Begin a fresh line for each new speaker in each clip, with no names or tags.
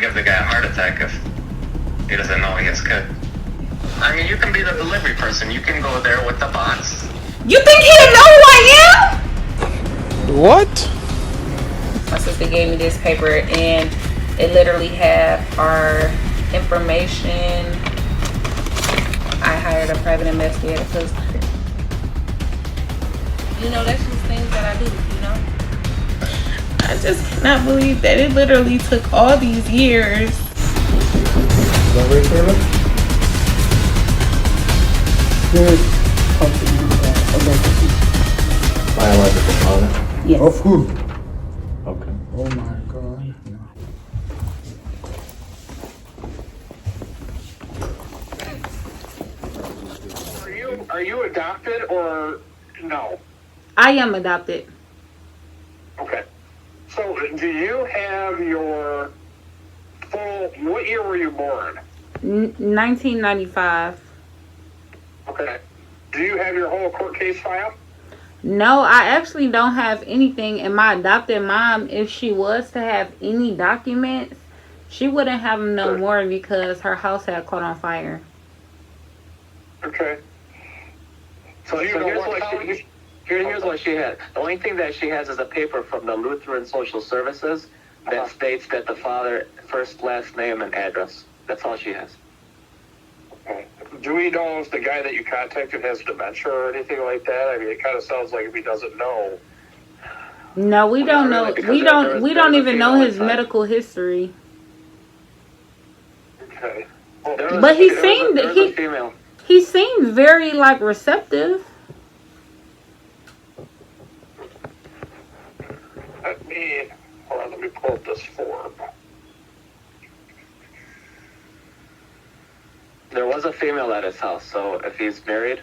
give the guy a heart attack if he doesn't know he has kid. I mean, you can be the delivery person. You can go there with the box.
You think he'll know who I am?
What?
My sister gave me this paper, and it literally had our information. I hired a private investigator because, you know, that's just things that I do, you know? I just cannot believe that it literally took all these years.
Is that right, Sarah? Good. Emergency.
Biological father?
Yes.
Of who?
Okay.
Oh my God.
Are you adopted or no?
I am adopted.
Okay. So do you have your full, what year were you born?
1995.
Okay. Do you have your whole court case file?
No, I actually don't have anything. And my adopted mom, if she was to have any documents, she wouldn't have them no more because her house had caught on fire.
Okay.
So here's what she had. The only thing that she has is a paper from the Lutheran Social Services that states that the father, first, last name, and address. That's all she has.
Okay. Do we know if the guy that you contacted has dementia or anything like that? I mean, it kind of sounds like if he doesn't know.
No, we don't know. We don't even know his medical history.
Okay.
But he seemed very like receptive.
Let me pull up this form.
There was a female at his house, so if he's married,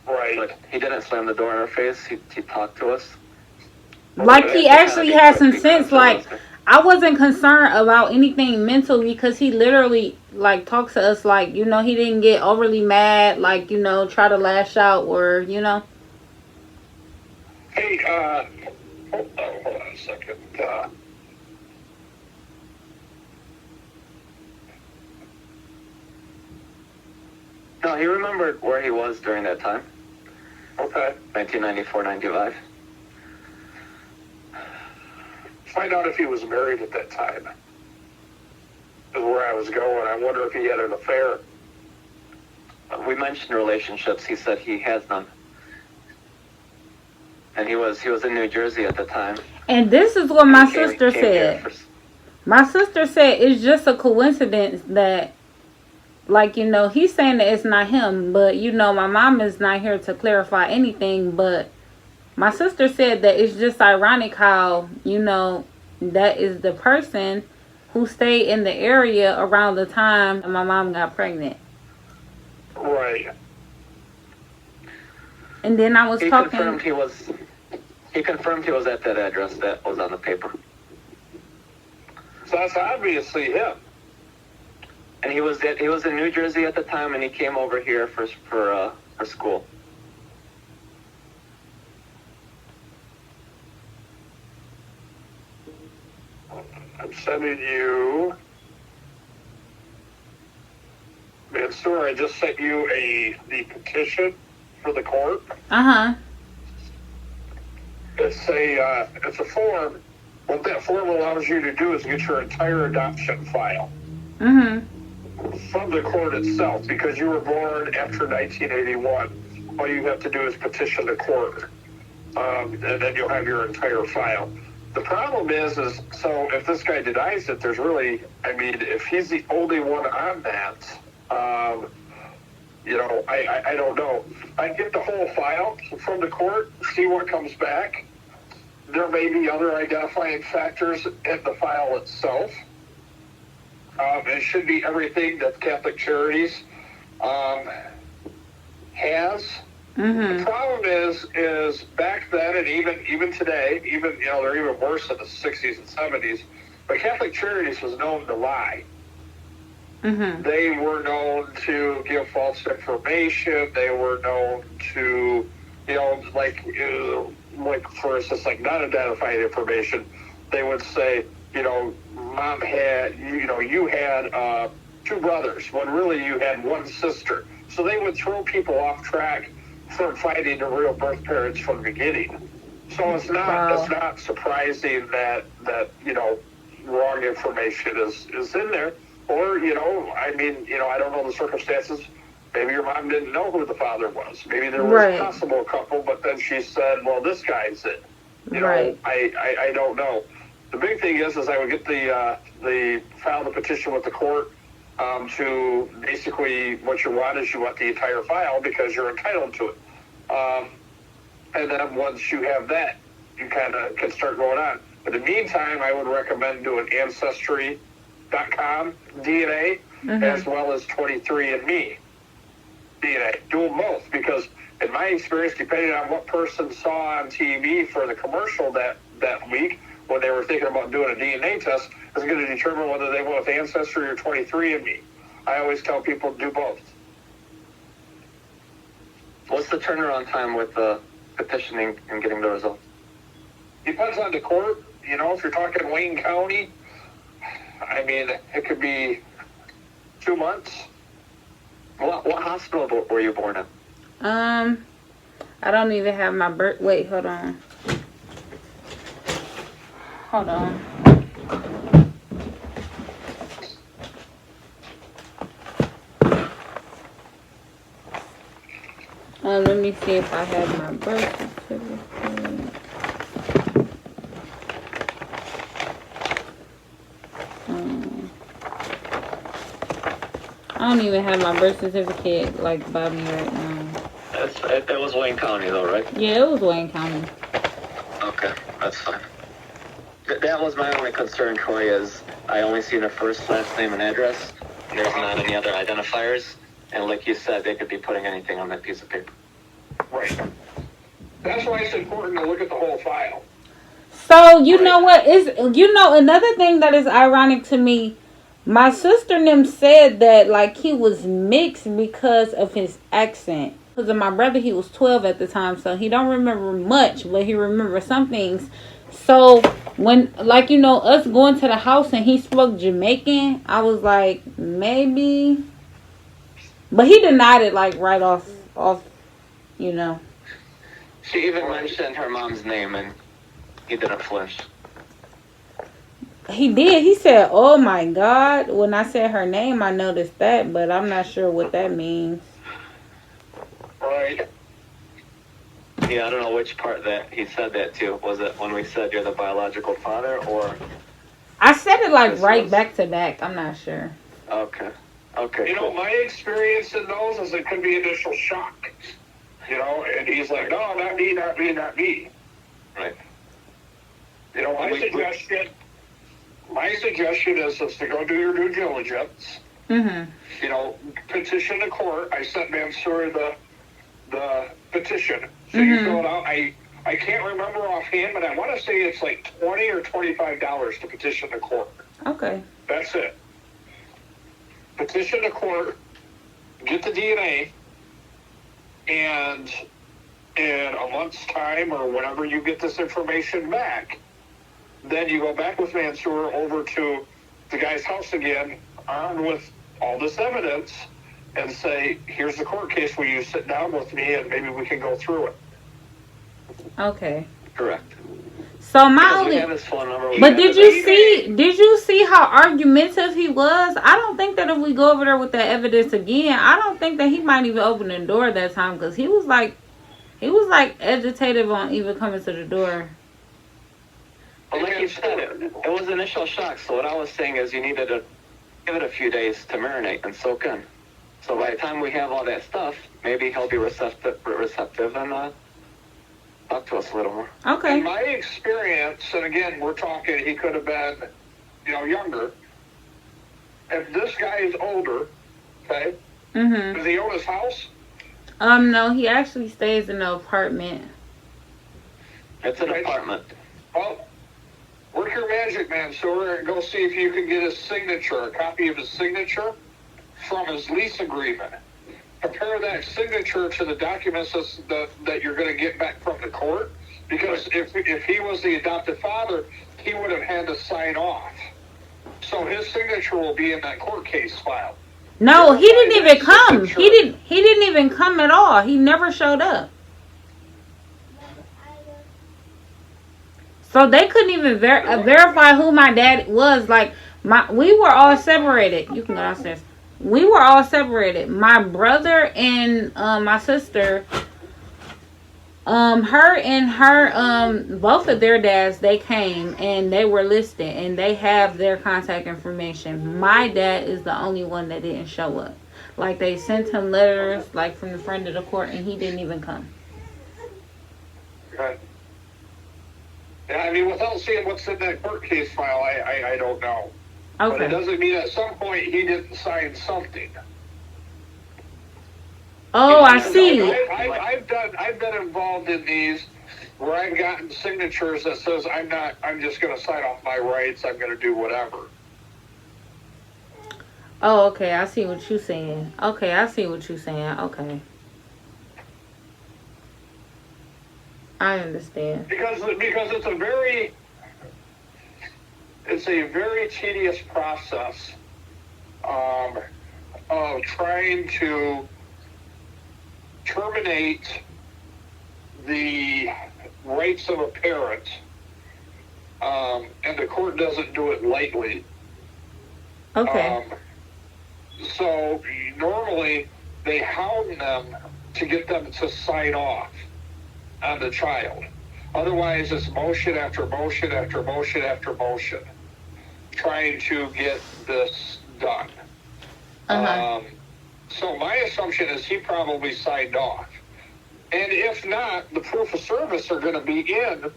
right?
But he didn't slam the door in her face. He talked to us.
Like he actually had some sense. Like I wasn't concerned about anything mental because he literally like talks to us like, you know, he didn't get overly mad, like, you know, try to lash out or, you know.
Hey, hold on a second.
No, he remembered where he was during that time.
Okay.
1994, 95.
Find out if he was married at that time. Is where I was going. I wonder if he had an affair.
We mentioned relationships. He said he has none. And he was in New Jersey at the time.
And this is what my sister said. My sister said it's just a coincidence that, like, you know, he's saying that it's not him, but, you know, my mom is not here to clarify anything, but my sister said that it's just ironic how, you know, that is the person who stayed in the area around the time my mom got pregnant.
Right.
And then I was talking.
He confirmed he was at that address that was on the paper.
So that's obviously him.
And he was in New Jersey at the time, and he came over here for school.
I'm sending you. Man, Stuart, I just sent you the petition for the court. It's a form. What that form allows you to do is get your entire adoption file from the court itself, because you were born after 1981. All you have to do is petition the court, and then you'll have your entire file. The problem is so if this guy denies it, there's really, I mean, if he's the only one on that, you know, I don't know. I'd get the whole file from the court, see what comes back. There may be other identifying factors in the file itself. It should be everything that Catholic Charities has. The problem is back then, and even today, even, you know, they're even worse in the 60s and 70s, but Catholic Charities was known to lie. They were known to give false information. They were known to, you know, like for instance, like not identified information. They would say, mom had, you had 2 brothers when really you had 1 sister. So they would throw people off track from finding the real birth parents from the beginning. So it's not surprising that wrong information is in there. Or, I don't know the circumstances. Maybe your mom didn't know who the father was. Maybe there was a possible couple, but then she said, well, this guy's it. I don't know. The big thing is I would get file the petition with the court to basically what you want is you want the entire file because you're entitled to it. And then once you have that, you kind of can start going on. But in the meantime, I would recommend doing Ancestry.com DNA as well as 23andMe DNA. Do them both because in my experience, depending on what person saw on TV for the commercial that week when they were thinking about doing a DNA test, is going to determine whether they went with Ancestry or 23andMe. I always tell people to do both.
What's the turnaround time with petitioning and getting the results?
Depends on the court. If you're talking Wayne County, it could be 2 months.
What hospital were you born in?
I don't even have my birth. Wait, hold on. Let me see if I have my birth certificate. I don't even have my birth certificate by me right now.
It was Wayne County though, right?
Yeah, it was Wayne County.
Okay, that's fine. That was my only concern, Troy, is I only seen a first, last name, and address. There's not any other identifiers. And like you said, they could be putting anything on that piece of paper.
Right. That's why it's important to look at the whole file.
So, know what? Another thing that is ironic to me, my sister and them said that, he was mixed because of his accent. Because of my brother, he was 12 at the time, so he don't remember much, but he remembers some things. So, when, us going to the house and he spoke Jamaican, I was like, maybe. But he denied it, right off,
She even mentioned her mom's name, and he didn't flinch.
He did. He said, oh, my God. When I said her name, I noticed that, but I'm not sure what that means.
Right.
Yeah, I don't know which part that he said that to. Was it when we said you're the biological father, or?
I said it right back to back. I'm not sure.
Okay. Okay.
Cool. My experience in those is it could be initial shock. And he's like, no, not me, not me, not me.
Right.
My suggestion is to go do your due diligence.
Mm-hmm.
Petition the court. I sent Mansour the petition. So you fill it out. I can't remember offhand, but I want to say it's like $20 or $25 to petition the court.
Okay.
That's it. Petition the court, get the DNA, and in a month's time or whenever you get this information back, then you go back with Mansour over to the guy's house again, armed with all this evidence, and say, here's the court case. Will you sit down with me and maybe we can go through it?
Okay.
Correct.
So my
only. Have his phone number.
But did you see how argumentative he was? I don't think that if we go over there with that evidence again, I don't think that he might even open the door that time because he was agitated on even coming to the door.
Well, like you said, it was initial shock. So what I was saying is you needed to give it a few days to marinate and soak in. So by the time we have all that stuff, maybe he'll be receptive and talk to us a little more.
Okay.
In my experience, and again, we're talking, he could have been, younger. If this guy is older, okay, does he own his house?
No, he actually stays in an apartment.
It's an apartment.
Well, work your magic, Mansour, and go see if you can get his signature, a copy of his signature from his lease agreement. Compare that signature to the documents that you're going to get back from the court. Because if he was the adopted father, he would have had to sign off. So his signature will be in that court case file.
No, he didn't even come. He didn't even come at all. He never showed up. So they couldn't even verify who my dad was. Like, we were all separated. You can go downstairs. We were all separated. My brother and my sister, her and her, both of their dads, they came and they were listed and they have their contact information. My dad is the only one that didn't show up. Like, they sent him letters, like, from the friend of the court, and he didn't even come.
Okay. Yeah, I mean, without seeing what's in that court case file, I don't know.
Okay.
But it doesn't mean at some point he didn't sign something.
Oh, I see.
I've been involved in these where I've gotten signatures that says I'm just going to sign off my rights. I'm going to do whatever.
Oh, okay. I see what you're saying. Okay, I see what you're saying. Okay. I understand.
Because it's a very tedious process of trying to terminate the rights of a parent, and the court doesn't do it lightly.
Okay.
So normally they hound them to get them to sign off on the child. Otherwise, it's motion after motion after motion after motion, trying to get this done. So my assumption is he probably signed off. And if not, the proof of service are going to be in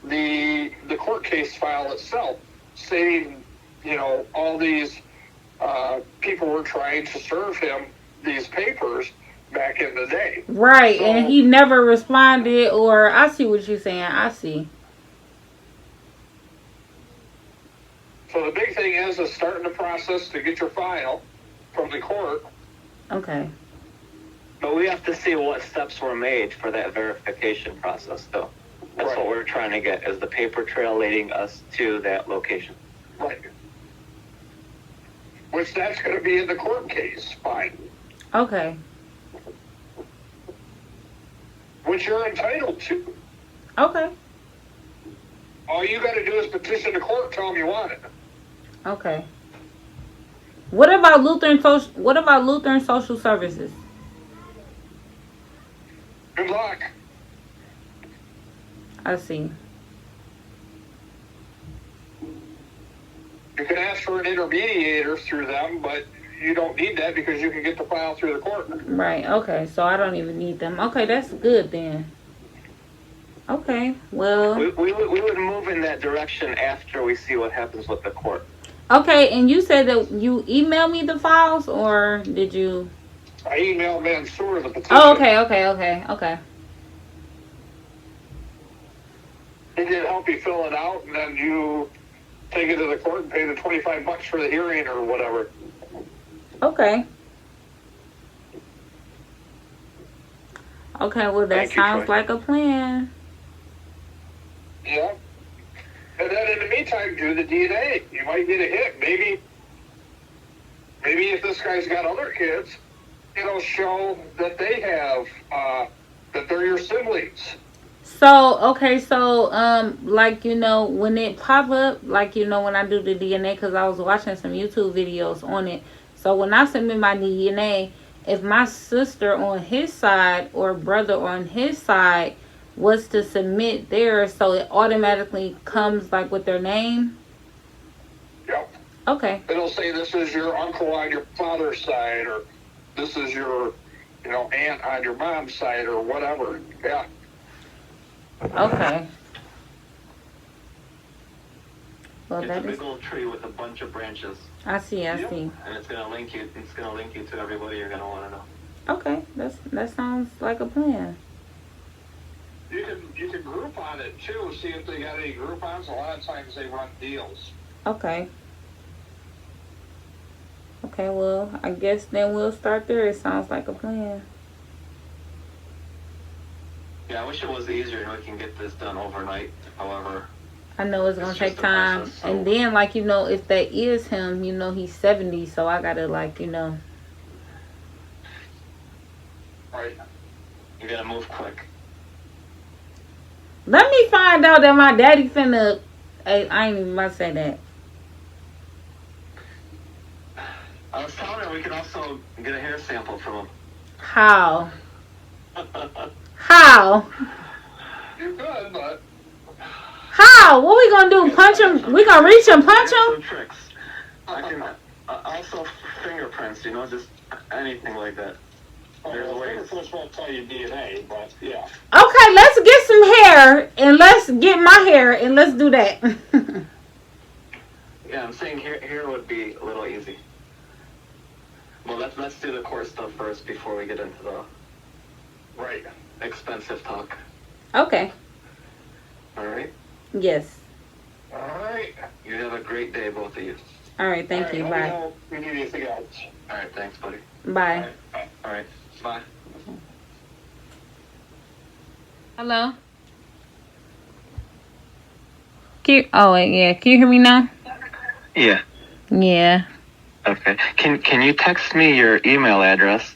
the court case file itself, stating, all these people were trying to serve him these papers back in the day.
Right,
so,
and he never responded, or I see what you're saying. I see.
So the big thing is starting the process to get your file from the court.
Okay.
But we have to see what steps were made for that verification process, though. That's
Right.
what we're trying to get, is the paper trail leading us to that location.
Right. Which that's going to be in the court case fine.
Okay.
Which you're entitled to.
Okay.
All you got to do is petition the court, tell them you want it.
Okay. What about Lutheran Social Services?
Good luck.
I see.
You can ask for an intermediator through them, but you don't need that because you can get the file through the court.
Right. Okay. So I don't even need them. Okay, that's good then. Okay. Well.
We would move in that direction after we see what happens with the court.
Okay, and you said that you emailed me the files, or did you?
I emailed Mansour the petition.
Oh, okay.
He did help you fill it out, and then you take it to the court and pay the $25 for the hearing or whatever.
Okay. Okay, well, that sounds like a plan.
Yeah. And then in the meantime, do the DNA. You might get a hit. Maybe if this guy's got other kids, it'll show that they have, that they're your siblings.
So, okay, so, when it pop up, when I do the DNA, because I was watching some YouTube videos on it. So, when I submit my DNA, if my sister on his side or brother on his side was to submit theirs, so it automatically comes, with their name?
Yep.
Okay.
It'll say this is your uncle on your father's side, or this is your, aunt on your mom's side, or whatever. Yeah.
Okay. Well,
It's
that
a big
is.
old tree with a bunch of branches,
I see.
Yep.
See.
and it's gonna link you. It's gonna link you to everybody you're gonna want to know.
Okay, that sounds like a plan.
You can group on it too. See if they got any Groupons. A lot of times they run deals.
Okay. Okay, well, I guess then we'll start there. It sounds like a plan.
Yeah, I wish it was easier and we can get this done overnight. However,
I know it's gonna
It's
take
just a
time.
process, so-
And then, like, you know, if that is him, you know, he's 70, so I gotta, like, you know.
Right. You gotta move quick.
Let me find out that my daddy finna. Hey, I ain't even about to say that.
I was telling her we could also get a hair sample from
How?
him.
How?
You could, but
How? What we gonna do? Punch him? We gonna reach and punch
There's
him?
some tricks. I can also fingerprints, you know, just anything like that. There's ways.
fingerprints won't tell you DNA, but yeah.
Okay, let's get some hair and let's get my hair and let's do that.
Yeah, I'm saying here would be a little easy. Well, let's do the court stuff first before we get into the
Right.
expensive talk.
Okay.
All right.
Yes.
All right.
You have a great day, both of you.
All right. Thank you.
All right,
Bye.
let me know if you need anything else.
All right. Thanks, buddy.
Bye.
All right. Bye.
Hello. Oh wait, yeah. Can you hear me now?
Yeah.
Yeah.
Okay. Can you text me your email address,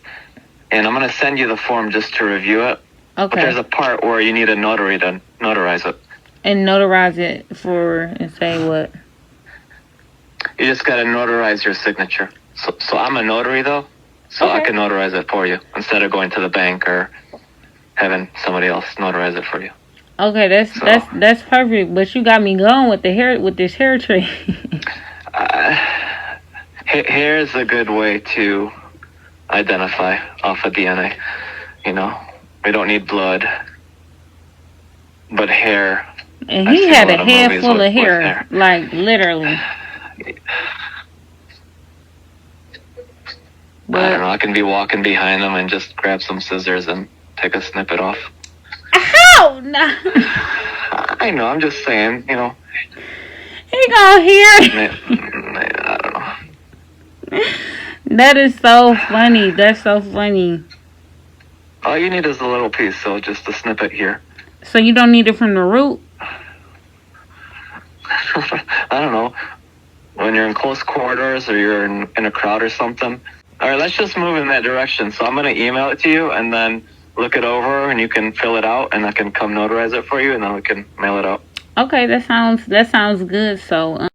and I'm gonna send you the form just to review it. But there's
Okay.
a part where you need a notary to notarize it.
And notarize it for and say what?
You just gotta notarize your signature. So I'm a notary though, so I
Okay.
can notarize it for you instead of going to the bank or having somebody else notarize it for you.
Okay, that's perfect. But you got me going with the hair with this hair tree.
Hair is a good way to identify off of DNA. You know, we don't need blood, but hair.
And
I've
he
seen
had
a
a
lot of
head
movies
full
with
of hair,
hair.
like literally.
I don't know.
But
I can be walking behind them and just grab some scissors and take a snippet off.
how? No.
I know. I'm just saying. You know.
He gonna hear it.
I don't know.
That is so funny. That's so funny.
All you need is a little piece, so just a snippet here.
So you don't need it from the root?
I don't know. When you're in close quarters or you're in a crowd or something. All right, let's just move in that direction. So I'm going to email it to you and then look it over and you can fill it out and I can come notarize it for you and then we can mail it out.
Okay, that sounds good. So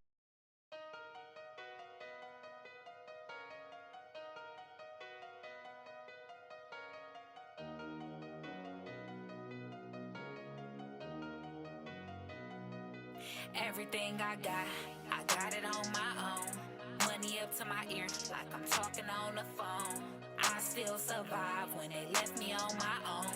Everything I got it on my own. Money up to my ear, like I'm talking on the phone. I still survive when they left me on my own.